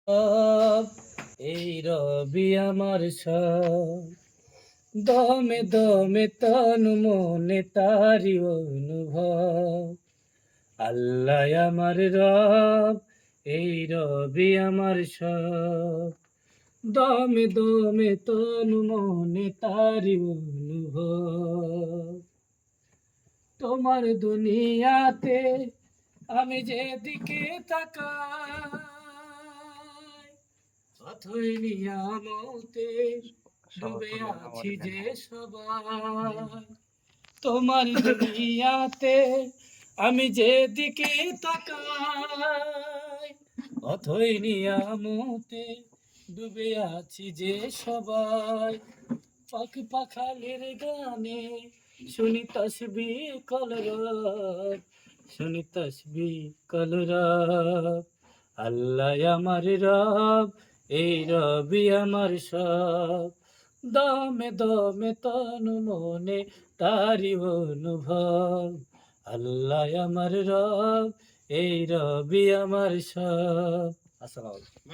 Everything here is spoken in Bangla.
সব এই রবি আমার সব, দমে দমে তনু মনে তারি অনুভব। আল্লাহ আমার রব, এই রবি আমার সব, দমে দমে তনু মনে তারি অনুভব। তোমার দুনিয়াতে আমি যেদিকে তাকাই, অথই নিয়ামতে ডুবে আছি যে সবাই। তোমার দুনিয়াতে আমি যেদিকে তাকাই, অথই নিয়ামতে ডুবে আছি যে সবাই। পাখি পাখালির গানে শুনি তসবিহ কলরব, শুনি তসবিহ কলরব। আল্লাহ আমার রব, এই রবি আমার সব, দমে দমে তনু মনে তারি অনুভব। আল্লাহ আমার রব, এই রবি আমার সব। আসসালামু আলাইকুম।